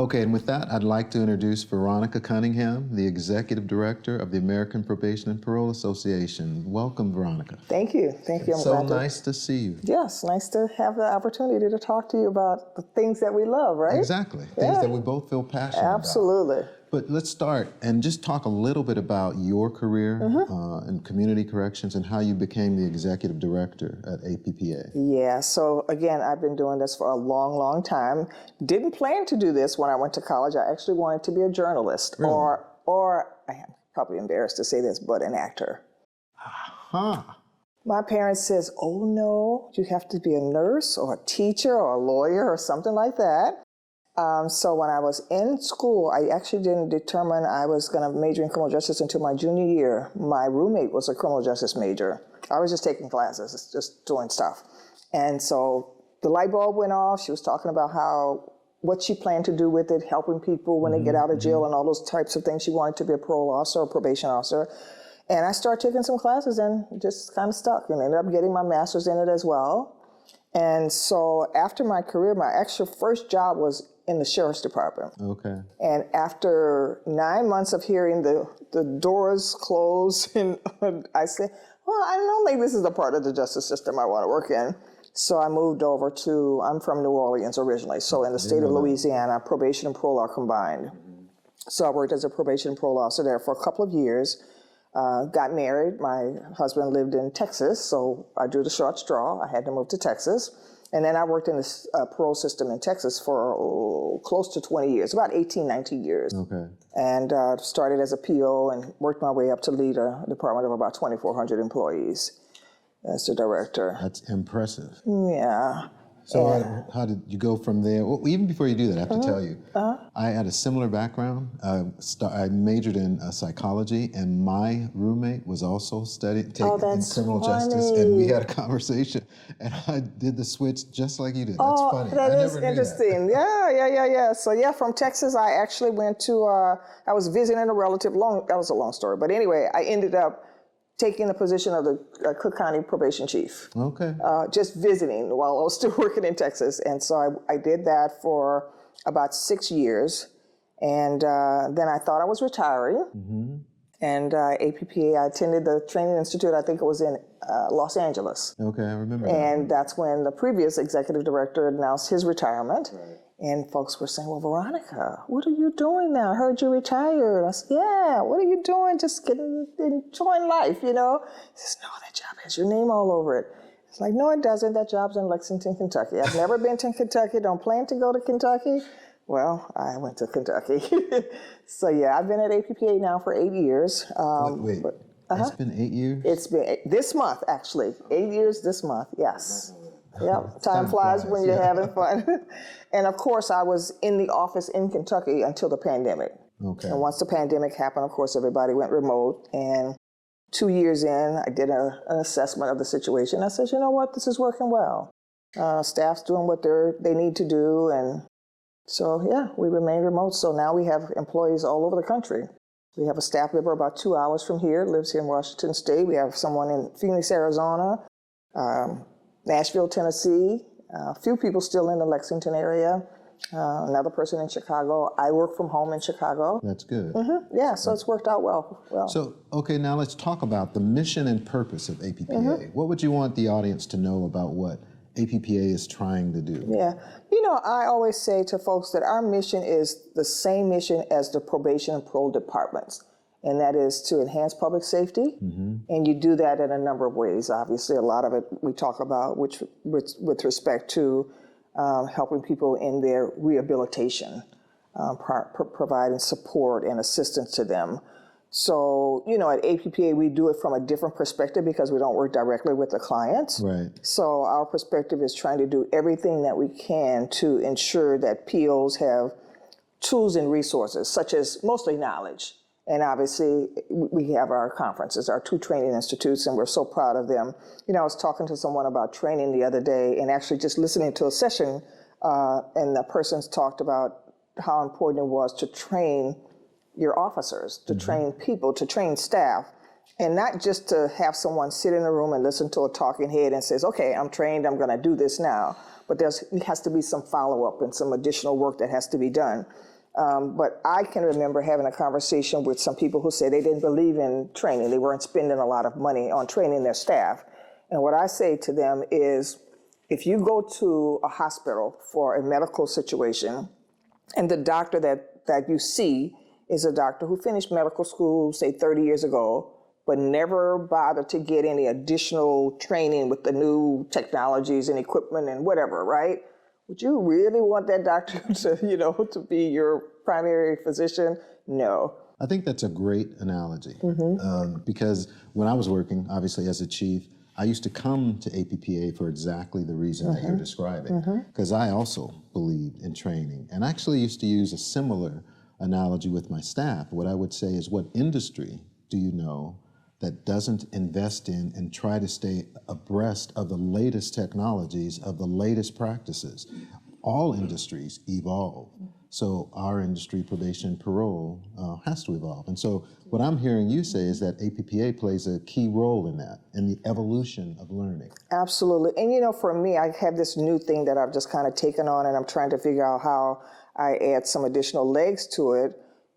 Okay, and with that, I'd like to introduce Veronica Cunningham, the Executive Director of the American Probation and Parole Association. Welcome, Veronica. Thank you. Thank you. It's so nice to see you. Yes, nice to have the opportunity to talk to you about the things that we love, right? Exactly. Things that we both feel passionate about. Absolutely. But let's start and just talk a little bit about your career in community corrections and how you became the executive director at APPA. Yeah, so again, I've been doing this for a long, long time. Didn't plan to do this when I went to college. I actually wanted to be a journalist, Really? or I am probably embarrassed to say this, but an actor. My parents says, oh no, you have to be a nurse or a teacher or a lawyer or something like that. So when I was in school, I actually didn't determine I was going to major in criminal justice until my junior year. My roommate was a criminal justice major. I was just taking classes, just doing stuff. And so the light bulb went off. She was talking about what she planned to do with it, helping people when they get out of jail and all those types of things. She wanted to be a parole officer or probation officer. And I started taking some classes and just kind of stuck and ended up getting my master's in it as well. And so after my career, my actual first job was in the sheriff's department. Okay. And after 9 months of hearing the doors close, and I said, well, I don't know, maybe this is the part of the justice system I want to work in. So I moved over I'm from New Orleans originally, so in the state of Louisiana, probation and parole are combined. So I worked as a probation and parole officer there for a couple of years. Got married. My husband lived in Texas, so I drew the short straw. I had to move to Texas. And then I worked in the parole system in Texas for close to 20 years, about 18, 19 years. Okay. And started as a PO and worked my way up to lead a department of about 2,400 employees as the director. That's impressive. Yeah. So how did you go from there? Well, even before you do that, I have to tell you, I had a similar background. I majored in psychology, and my roommate was also taking criminal justice, and we had a conversation, and I did the switch just like you did. That's funny. That is interesting. Yeah. So yeah, from Texas, I actually went to, I was visiting a relative, that was a long story, but anyway, I ended up taking the position of the Cook County probation chief. Okay. Just visiting while I was still working in Texas. And so I did that for about 6 years. And then I thought I was retiring. And APPA, I attended the training institute, I think it was in Los Angeles. Okay, I remember that. And that's when the previous executive director announced his retirement. Right. And folks were saying, well, Veronica, what are you doing now? I heard you retired. I said, yeah, what are you doing? Just enjoying life, you know? He says, no, that job has your name all over it. It's like, no, it doesn't. That job's in Lexington, Kentucky. I've never been to Kentucky. Don't plan to go to Kentucky. Well, I went to Kentucky. So yeah, I've been at APPA now for 8 years. Wait. It's been 8 years? It's been this month, actually. 8 years this month, yes. Yep, time flies when you're having fun. And of course, I was in the office in Kentucky until the pandemic. Okay. And once the pandemic happened, of course, everybody went remote. And 2 years in, I did an assessment of the situation. I said, you know what, this is working well. Staff's doing what they need to do. And so, yeah, we remain remote. So now we have employees all over the country. We have a staff member about 2 hours from here, lives here in Washington State. We have someone in Phoenix, Arizona, Nashville, Tennessee, a few people still in the Lexington area, another person in Chicago. I work from home in Chicago. That's good. Yeah, so it's worked out well. So, okay, now let's talk about the mission and purpose of APPA. What would you want the audience to know about what APPA is trying to do? Yeah, you know, I always say to folks that our mission is the same mission as the probation and parole departments. And that is to enhance public safety. And you do that in a number of ways. Obviously, a lot of it we talk about with respect to helping people in their rehabilitation, providing support and assistance to them. So, you know, at APPA, we do it from a different perspective because we don't work directly with the clients. Right. So our perspective is trying to do everything that we can to ensure that POs have tools and resources, such as mostly knowledge. And obviously, we have our conferences, our 2 training institutes, and we're so proud of them. You know, I was talking to someone about training the other day and actually just listening to a session, and the person's talked about how important it was to train your officers, to train people, to train staff, and not just to have someone sit in a room and listen to a talking head and says, okay, I'm trained, I'm gonna do this now. But there has to be some follow-up and some additional work that has to be done. But I can remember having a conversation with some people who said they didn't believe in training. They weren't spending a lot of money on training their staff. And what I say to them is, if you go to a hospital for a medical situation, and the doctor that you see is a doctor who finished medical school, say 30 years ago, but never bothered to get any additional training with the new technologies and equipment and whatever, right? Would you really want that doctor to, to be your primary physician? No. I think that's a great analogy because when I was working, obviously as a chief, I used to come to APPA for exactly the reason that you're describing, because I also believed in training. And I actually used to use a similar analogy with my staff. What I would say is, what industry do you know that doesn't invest in and try to stay abreast of the latest technologies, of the latest practices? All industries evolve. So our industry, probation and parole, has to evolve. And so what I'm hearing you say is that APPA plays a key role in that, in the evolution of learning. Absolutely. And for me, I have this new thing that I've just kind of taken on, and I'm trying to figure out how I add some additional legs to it.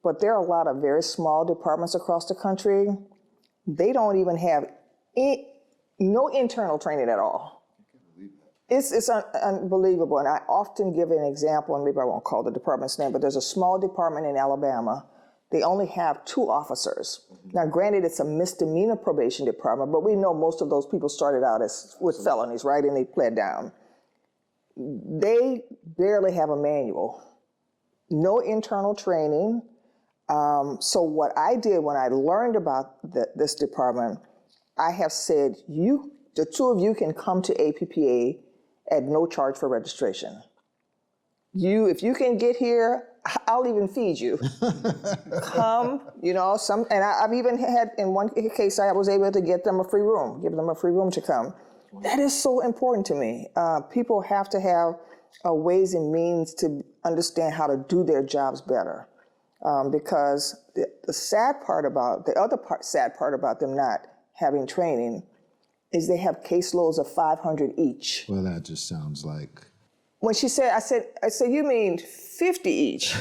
But there are a lot of very small departments across the country. They don't even have no internal training at all. It's unbelievable, and I often give an example, and maybe I won't call the department's name, but there's a small department in Alabama. They only have 2 officers. Now, granted, it's a misdemeanor probation department, but we know most of those people started out with felonies, right, and they pled down. They barely have a manual, no internal training. So what I did when I learned about this department, I have said, the 2 of you can come to APPA at no charge for registration. If you can get here, I'll even feed you. Come, and I've even had, in one case, I was able to give them a free room to come. That is so important to me. People have to have ways and means to understand how to do their jobs better. Because the other sad part about them not having training is they have caseloads of 500 each. Well, that just sounds like... When she said, I said, you mean 50 each?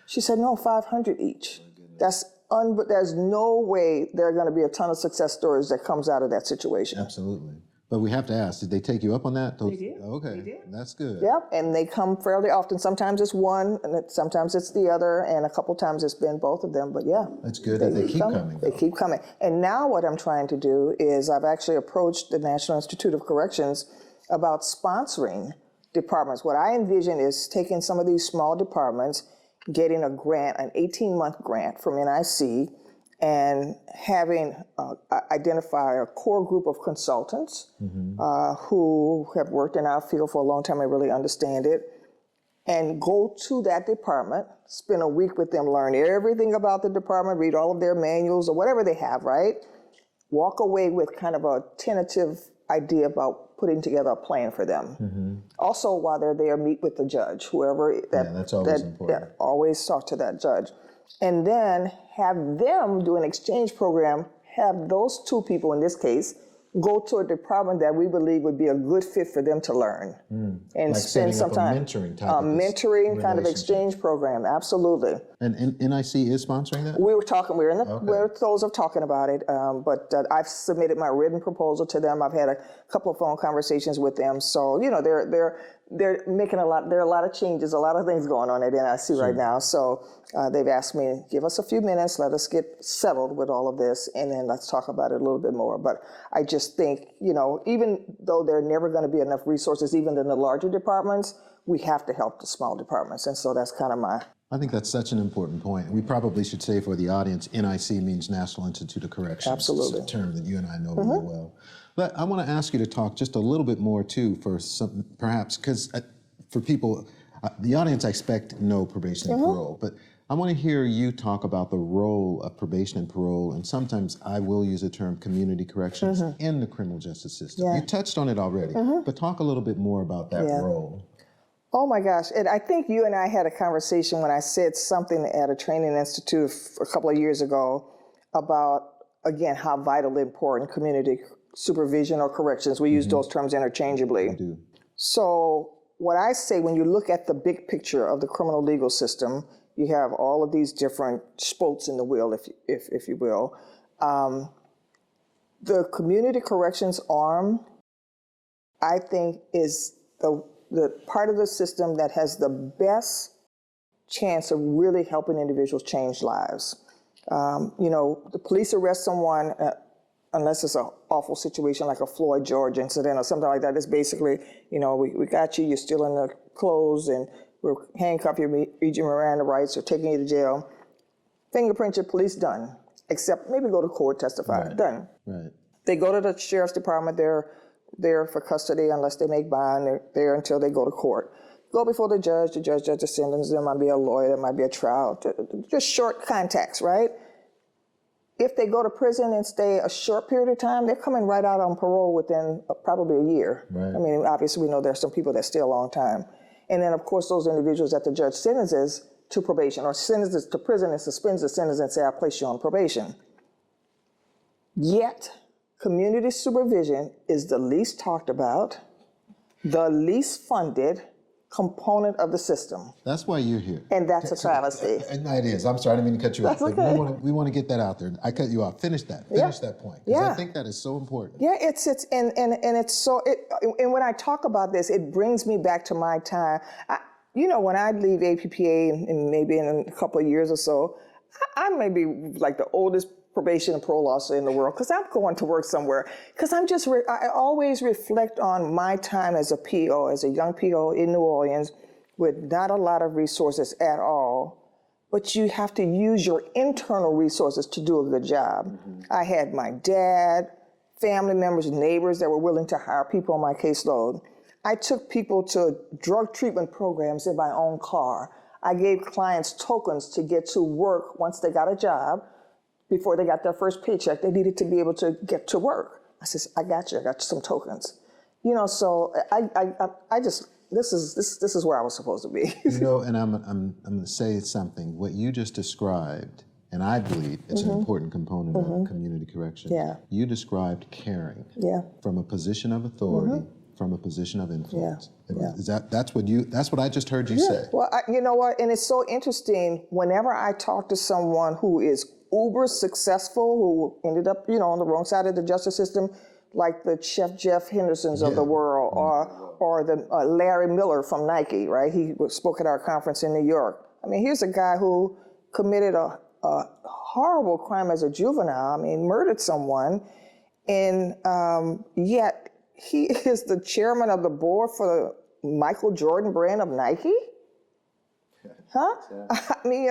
She said, no, 500 each. There's no way there are going to be a ton of success stories that comes out of that situation. Absolutely. But we have to ask, did they take you up on that? They did. Okay, They did. That's good. Yep, and they come fairly often. Sometimes it's one, and sometimes it's the other, and a couple times it's been both of them, but yeah. That's good that they keep coming. They keep coming. And now what I'm trying to do is I've actually approached the National Institute of Corrections about sponsoring departments. What I envision is taking some of these small departments, getting a grant, an 18-month grant from NIC, and having identify a core group of consultants who have worked in our field for a long time and really understand it, and go to that department, spend a week with them, learn everything about the department, read all of their manuals or whatever they have, right? Walk away with kind of a tentative idea about putting together a plan for them. Also, while they're there, meet with the judge, whoever. That's always important. Always talk to that judge. And then have them do an exchange program, have those 2 people, in this case, go to a department that we believe would be a good fit for them to learn. And like spend some time. Mentoring type of mentoring kind of exchange program, absolutely. And NIC is sponsoring that? We're in the throes of talking about it, but I've submitted my written proposal to them. I've had a couple of phone conversations with them. So, they're making there are a lot of changes, a lot of things going on at NIC right now. So they've asked me, give us a few minutes, let us get settled with all of this, and then let's talk about it a little bit more. But I just think, even though there are never going to be enough resources, even in the larger departments, we have to help the small departments. And so that's kind of I think that's such an important point. We probably should say for the audience, NIC means National Institute of Corrections. Absolutely. It's a term that you and I know really well. But I want to ask you to talk just a little bit more, too, for some, perhaps, because for people, the audience, I expect know probation and parole, but I want to hear you talk about the role of probation and parole, and sometimes I will use the term community corrections in the criminal justice system. You touched on it already, but talk a little bit more about that role. Oh my gosh, and I think you and I had a conversation when I said something at a training institute a couple of years ago about, again, how vitally important community supervision or corrections, we use those terms interchangeably. We do. So what I say, when you look at the big picture of the criminal legal system, you have all of these different spokes in the wheel, if you will. The community corrections arm, I think, is the part of the system that has the best chance of really helping individuals change lives. The police arrest someone, unless it's an awful situation like a Floyd George incident or something like that. It's basically, we got you, you're still in the clothes, and we're handcuffing you, read your Miranda rights, or taking you to jail. Fingerprint your police, done. Except maybe go to court, testify, done. Right. They go to the sheriff's department, they're there for custody unless they make bond, they're there until they go to court. Go before the judge judges sentence, there might be a lawyer, there might be a trial, just short contacts, right? If they go to prison and stay a short period of time, they're coming right out on parole within probably a year. Right. I mean, obviously we know there's some people that stay a long time. And then of course those individuals that the judge sentences to probation or sentences to prison and suspends the sentence and say, I place you on probation. Yet, community supervision is the least talked about, the least funded component of the system. That's why you're here. And that's a travesty. And it is. I'm sorry, I didn't mean to cut you off. That's But okay. we want to get that out there. I cut you off. Finish that. Finish that point. Because I think that is so important. Yeah, and it's so, and when I talk about this, it brings me back to my time. When I leave APPA in maybe in a couple of years or so, I may be like the oldest probation and parole officer in the world because I'm going to work somewhere. Because I always reflect on my time as a PO, as a young PO in New Orleans with not a lot of resources at all, but you have to use your internal resources to do a good job. Mm-hmm. I had my dad, family members, neighbors that were willing to hire people on my caseload. I took people to drug treatment programs in my own car. I gave clients tokens to get to work once they got a job. Before they got their first paycheck, they needed to be able to get to work. I said, I got you some tokens. So this is where I was supposed to be. And I'm going to say something. What you just described, and I believe it's an important component of community correction. Yeah. You described caring from a position of authority, from a position of influence. That's what I just heard you say. Well, you know what? And it's so interesting. Whenever I talk to someone who is uber successful, who ended up, on the wrong side of the justice system, like the Chef Jeff Hendersons of the world, or the Larry Miller from Nike, right? He spoke at our conference in New York. I mean, here's a guy who committed a horrible crime as a juvenile. I mean, murdered someone, and yet he is the chairman of the board for the Michael Jordan brand of Nike. Huh? I mean,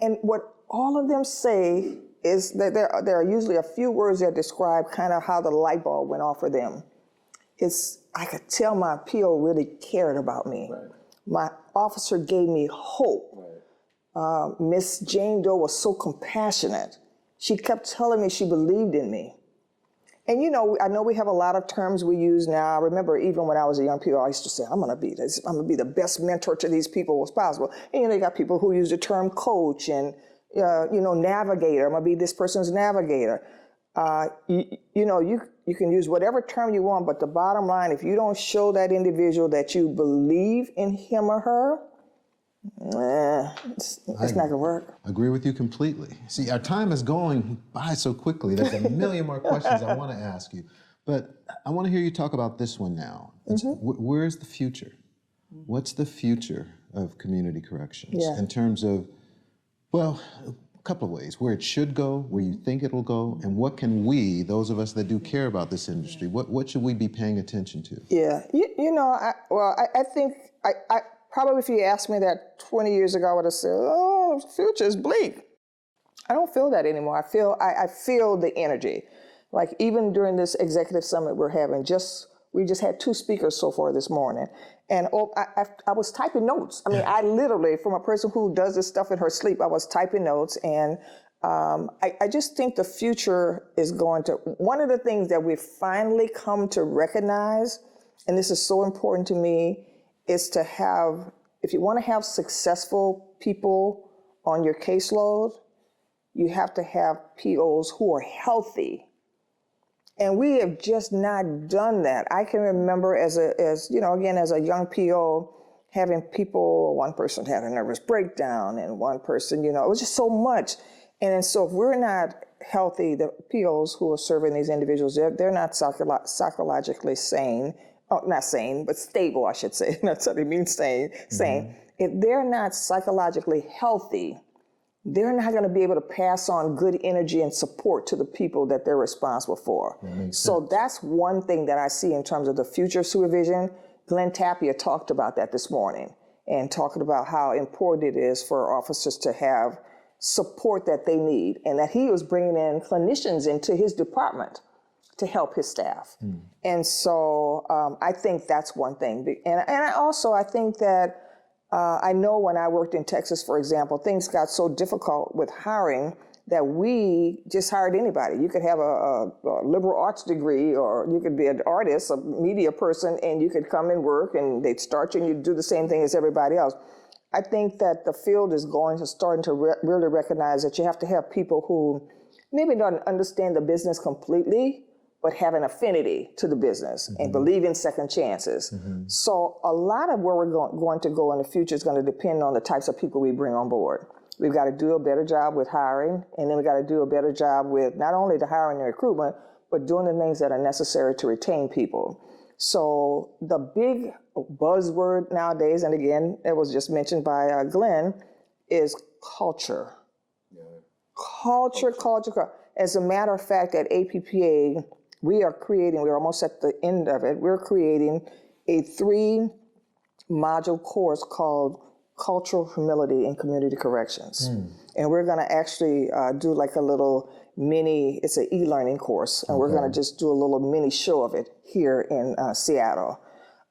and what all of them say is that there are usually a few words that describe kind of how the light bulb went off for them. I could tell my PO really cared about me. Right. My officer gave me hope. Right. Miss Jane Doe was so compassionate. She kept telling me she believed in me. And I know we have a lot of terms we use now. I remember even when I was a young PO, I used to say, I'm gonna be the best mentor to these people as possible. And you got people who use the term coach and navigator. I'm gonna be this person's navigator. You can use whatever term you want, but the bottom line, if you don't show that individual that you believe in him or her, it's not gonna work. I agree with you completely. See, our time is going by so quickly. There's a million more questions I want to ask you, but I want to hear you talk about this one now. Where's the future? What's the future of community corrections in terms of, well, a couple of ways, where it should go, where you think it'll go, and what can we, those of us that do care about this industry, what should we be paying attention to? Yeah, I think probably if you asked me that 20 years ago, I would have said, oh, the future is bleak. I don't feel that anymore. I feel the energy. Like even during this executive summit we're having, we just had 2 speakers so far this morning. And I was typing notes. I mean, I literally, from a person who does this stuff in her sleep, I was typing notes. And I just think the future is going to, one of the things that we've finally come to recognize, and this is so important to me, is to have, if you want to have successful people on your caseload, you have to have POs who are healthy And we have just not done that. I can remember as a young PO, having people, one person had a nervous breakdown and one person, it was just so much. And so if we're not healthy, the POs who are serving these individuals, they're not psychologically sane, not sane, but stable, I should say. That's what I mean, sane. If they're not psychologically healthy, they're not going to be able to pass on good energy and support to the people that they're responsible for. So that's one thing that I see in terms of the future of supervision. Glenn Tapia talked about that this morning and talking about how important it is for officers to have support that they need, and that he was bringing in clinicians into his department to help his staff. And so I think that's one thing. And I think that I know when I worked in Texas, for example, things got so difficult with hiring that we just hired anybody. You could have a liberal arts degree, or you could be an artist, a media person, and you could come and work, and they'd start you and you'd do the same thing as everybody else. I think that the field is starting to really recognize that you have to have people who maybe don't understand the business completely, but have an affinity to the business and believe in second chances. So a lot of where we're going to go in the future is going to depend on the types of people we bring on board. We've got to do a better job with hiring, and then we've got to do a better job with not only the hiring and recruitment, but doing the things that are necessary to retain people. So the big buzzword nowadays, and again, it was just mentioned by Glenn, is culture. Culture. As a matter of fact, at APPA, we're almost at the end of it, we're creating a 3-module course called Cultural Humility in Community Corrections. And we're gonna actually do like a little it's an e-learning course, and we're gonna just do a little mini show of it here in Seattle.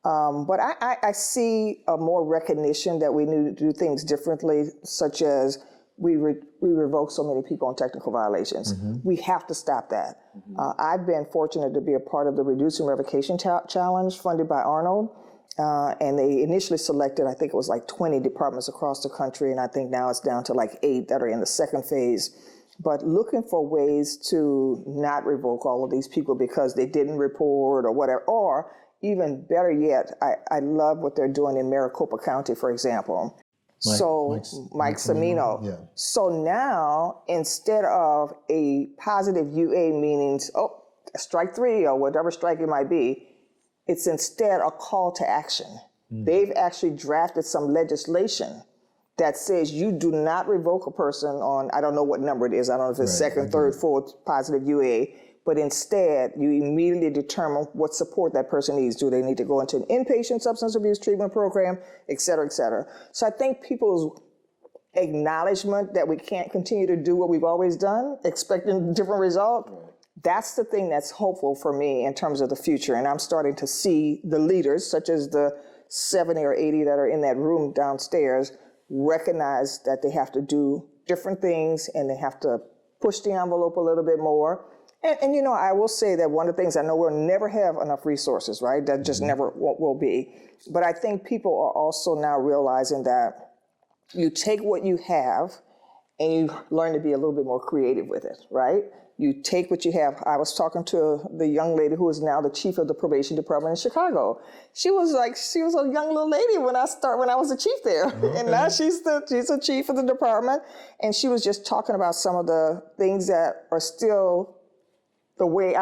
But I see a more recognition that we need to do things differently, such as we revoke so many people on technical violations. We have to stop that. I've been fortunate to be a part of the Reducing Revocation Challenge funded by Arnold. And they initially selected, I think it was like 20 departments across the country, and I think now it's down to like 8 that are in the second phase. But looking for ways to not revoke all of these people because they didn't report or whatever, or even better yet, I love what they're doing in Maricopa County, for example. Mike Semino. Yeah. So now, instead of a positive UA meaning, strike 3 or whatever strike it might be, it's instead a call to action. They've actually drafted some legislation that says you do not revoke a person on, I don't know what number it is, I don't know if it's second, third, fourth positive UA, but instead you immediately determine what support that person needs. Do they need to go into an inpatient substance abuse treatment program, et cetera, et cetera. So I think people's acknowledgement that we can't continue to do what we've always done, expecting a different result, that's the thing that's hopeful for me in terms of the future. And I'm starting to see the leaders, such as the 70 or 80 that are in that room downstairs, recognize that they have to do different things and they have to push the envelope a little bit more. And I will say that one of the things, I know we'll never have enough resources, right? That just never will be. But I think people are also now realizing that you take what you have and you learn to be a little bit more creative with it, right? You take what you have. I was talking to the young lady who is now the chief of the probation department in Chicago. She was a young little lady when I was the chief there. Okay. And now she's the chief of the department. And she was just talking about some of the things that are still the way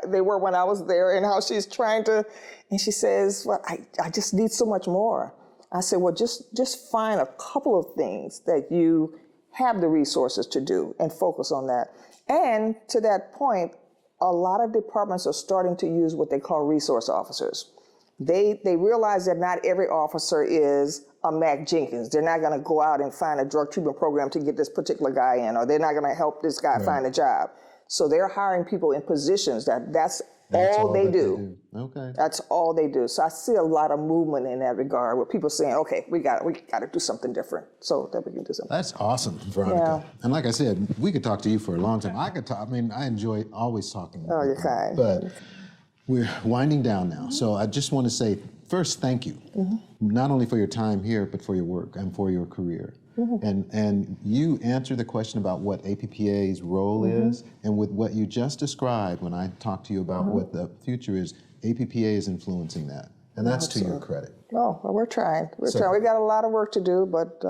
they were when I was there, and how she's trying to, and she says, well, I just need so much more. I said, well, just find a couple of things that you have the resources to do and focus on that. And to that point, a lot of departments are starting to use what they call resource officers. They realize that not every officer is a Mac Jenkins. They're not going to go out and find a drug treatment program to get this particular guy in, or they're not going to help this guy find a job. So they're hiring people in positions that's all they do. Okay. That's all they do. So I see a lot of movement in that regard, where people saying, okay, we got to do something different so that we can do something. That's awesome, Veronica. And like I said, we could talk to you for a long time. I enjoy always talking. Oh, you're kind. But we're winding down now. So I just want to say, first, thank you. Not only for your time here, but for your work and for your career. And you answered the question about what APPA's role is, and with what you just described when I talked to you about what the future is, APPA is influencing that. And that's to your credit. Oh, well, we're trying. We're trying. We got a lot of work to do, but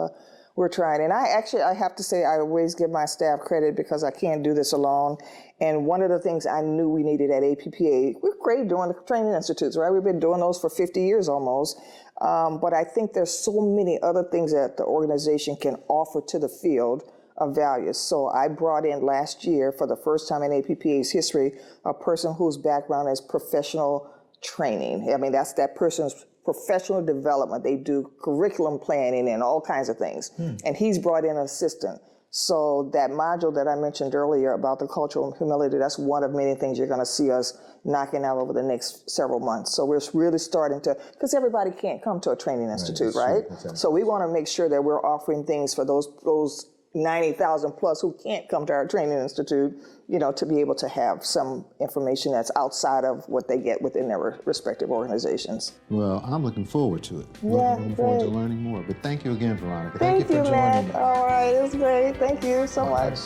we're trying. And I have to say, I always give my staff credit because I can't do this alone. And one of the things I knew we needed at APPA, we're great doing the training institutes, right? We've been doing those for 50 years almost. But I think there's so many other things that the organization can offer to the field of values. So I brought in last year, for the first time in APPA's history, a person whose background is professional training. I mean, that's that person's professional development. They do curriculum planning and all kinds of things. And he's brought in an assistant. So that module that I mentioned earlier about the cultural humility, that's one of many things you're going to see us knocking out over the next several months. So we're really starting to, because everybody can't come to a training institute, right? So we want to make sure that we're offering things for those 90,000 plus who can't come to our training institute, you know, to be able to have some information that's outside of what they get within their respective organizations. Well, I'm looking forward to it. Looking forward to learning more. But thank you again, Veronica. Thank you for you, joining Matt. me. All right, it was great. Thank you so much.